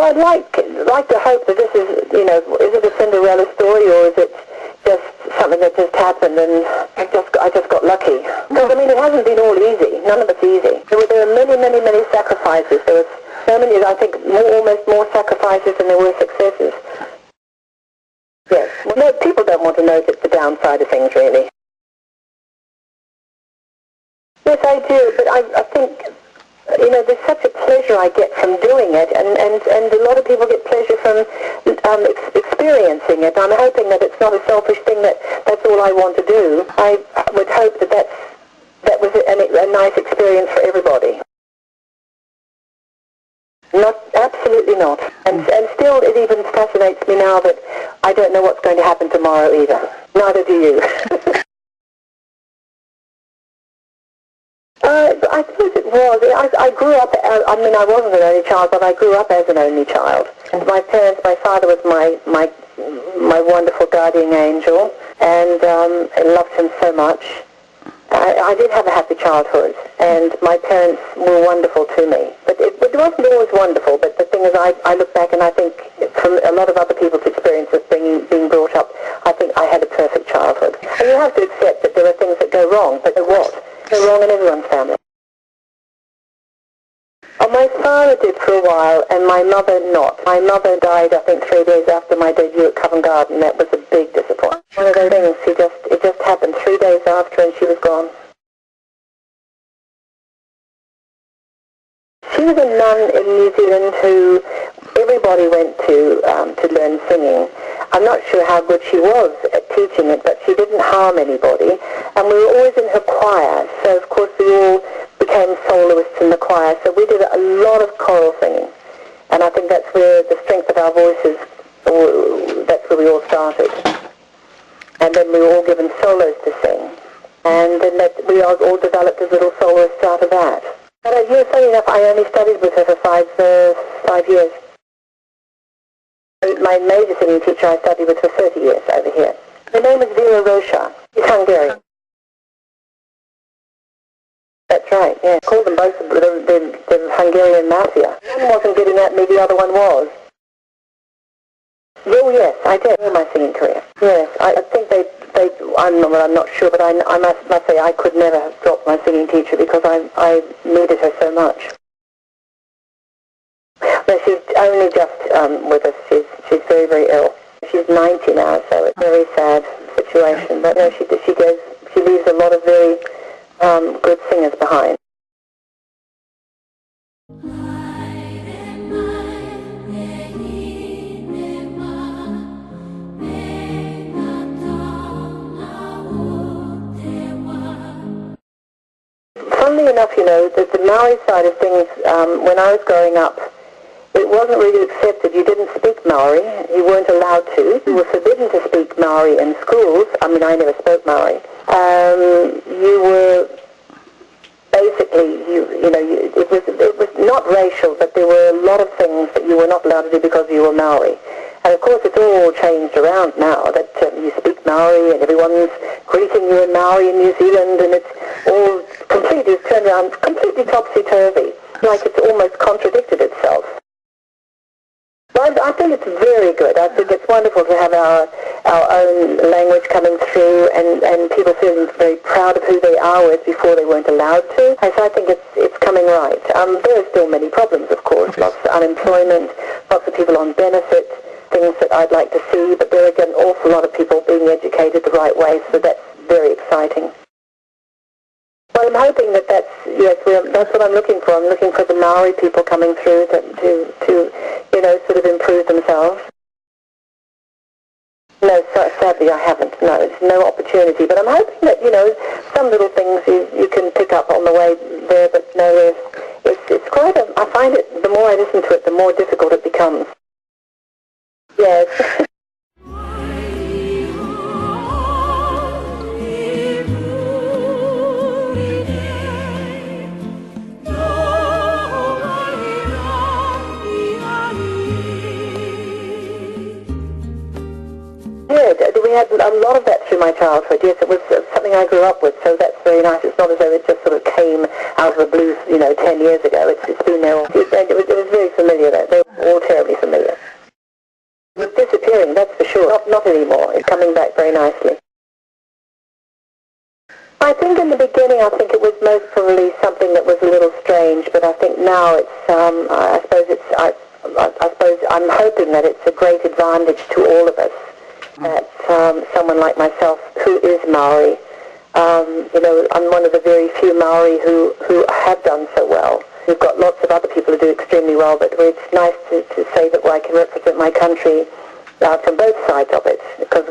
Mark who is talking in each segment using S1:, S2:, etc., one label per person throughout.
S1: I'd like to hope that this is, is it a Cinderella story or is it just something that just happened and I just got lucky? Because, I mean, it hasn't been all easy. None of it's easy. There were many, many, many sacrifices. There was so many, I think, almost more sacrifices than there were successes. Yes. Well, no, people don't want to know the downside of things, really. Yes, I do, but I think, there's such a pleasure I get from doing it, and a lot of people get pleasure from experiencing it. I'm hoping that it's not a selfish thing that's all I want to do. I would hope that was a nice experience for everybody. Absolutely not. And still it even fascinates me now that I don't know what's going to happen tomorrow either. Neither do you. I suppose it was. I grew up, I wasn't an only child, but I grew up as an only child. And my father was my wonderful guardian angel, and I loved him so much. I did have a happy childhood, and my parents were wonderful to me. But it wasn't always wonderful, but the thing is, I look back and I think from a lot of other people's experiences being brought up, I think I had a perfect childhood. And you have to accept that there are things that go wrong, but what? Go wrong in everyone's family. Oh, my father did for a while, and my mother not. My mother died, I think, 3 days after my debut at Covent Garden. That was a big disappointment. One of those things, it just happened 3 days after, and she was gone. She was a nun in New Zealand who everybody went to learn singing. I'm not sure how good she was at teaching it, but she didn't harm anybody. And we were always in her choir, so of course we all became soloists in the choir. So we did a lot of choral singing. And I think that's where the strength of our voices, that's where we all started. And then we were all given solos to sing. And then we all developed as little soloists out of that. But funny enough, I only studied with her for 5 years. My major singing teacher I studied with for 30 years over here. Her name is Vera Rocha. She's Hungarian. That's right, yeah. I call them both the Hungarian mafia. One wasn't getting at me, the other one was. Oh yes, I did in my singing career. Yes, I think I'm not sure, but I must say I could never have dropped my singing teacher because I needed her so much. No, she's only just with us. She's very, very ill. She's 90 now, so it's a very sad situation. But no, she leaves a lot of very good singers behind. Funnily enough, the Maori side of things, when I was growing up, it wasn't really accepted. You didn't speak Maori. You weren't allowed to. You were forbidden to speak Maori in schools. I mean, I never spoke Maori. You were basically, it was not racial, but there were a lot of things that you were not allowed to do because you were Maori. And of course, it's all changed around now that you speak Maori and everyone's greeting you in Maori in New Zealand, and it's all completely turned around, completely topsy-turvy, like it's almost contradicted itself. I think it's very good. I think it's wonderful to have our own language coming through and people feeling very proud of who they are, whereas before they weren't allowed to. And so I think it's coming right. There are still many problems, of course. Lots of unemployment, lots of people on benefits, things that I'd like to see, but there are again an awful lot of people being educated the right way, so that's very exciting. Well, I'm hoping that's what I'm looking for. I'm looking for the Maori people coming through to sort of improve themselves. No, sadly I haven't. No, it's no opportunity. But I'm hoping that, some little things you can pick up on the way there, but no, it's quite I find it, the more I listen to it, the more difficult it becomes. Yes. We had a lot of that through my childhood. Yes, it was something I grew up with, so that's very nice. It's not as though it just sort of came out of the blue, 10 years ago. It's been there. It was very familiar. They were all terribly familiar. anymore. It's coming back very nicely. I think in the beginning, I think it was most probably something that was a little strange, but I think now it's, I suppose I'm hoping that it's a great advantage to all of us that someone like myself who is Maori, I'm one of the very few Maori who have done so well. We've got lots of other people who do extremely well, but it's nice to say that I can represent my country from both sides of it, because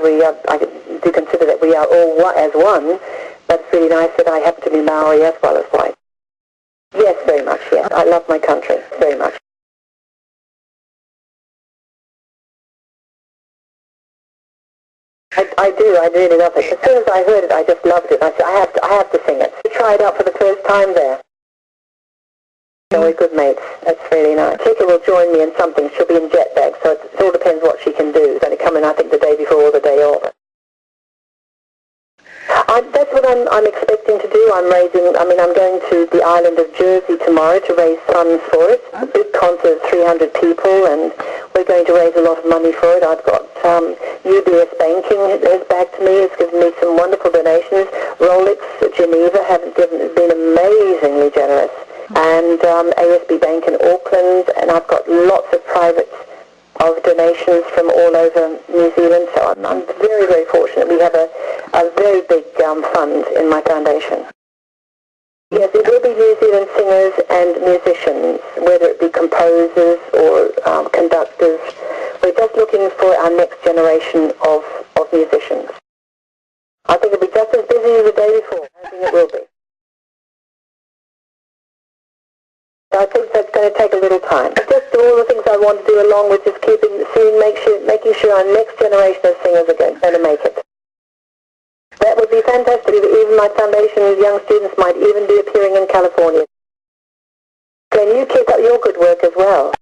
S1: I do consider that we are all as one, but it's really nice that I happen to be Maori as well as white. Yes, very much, yes. I love my country, very much. I do, I really love it. As soon as I heard it, I just loved it. I said, I have to sing it. We tried out for the first time there. So we're good mates. That's really nice. Kiki will join me in something. She'll be in jet lag, so it all depends what she can do. It's going to come in, I think, the day before or the day of. That's what I'm expecting to do. I'm going to the island of Jersey tomorrow to raise funds for it. A big concert of 300 people, and we're going to raise a lot of money for it. I've got UBS Banking has backed me, has given me some wonderful donations. Rolex Geneva have been amazingly generous. And ASB Bank in Auckland, and I've got lots of private donations from all over New Zealand, so I'm very, very fortunate. We have a very big fund in my foundation. Yes, it will be New Zealand singers and musicians, whether it be composers or conductors. We're just looking for our next generation of musicians. I think it'll be just as busy as the day before. I think it will be. I think that's going to take a little time. Just all the things I want to do along with just making sure our next generation of singers are going to make it. That would be fantastic. Even my foundation's young students might even be appearing in California. Can you keep up your good work as well?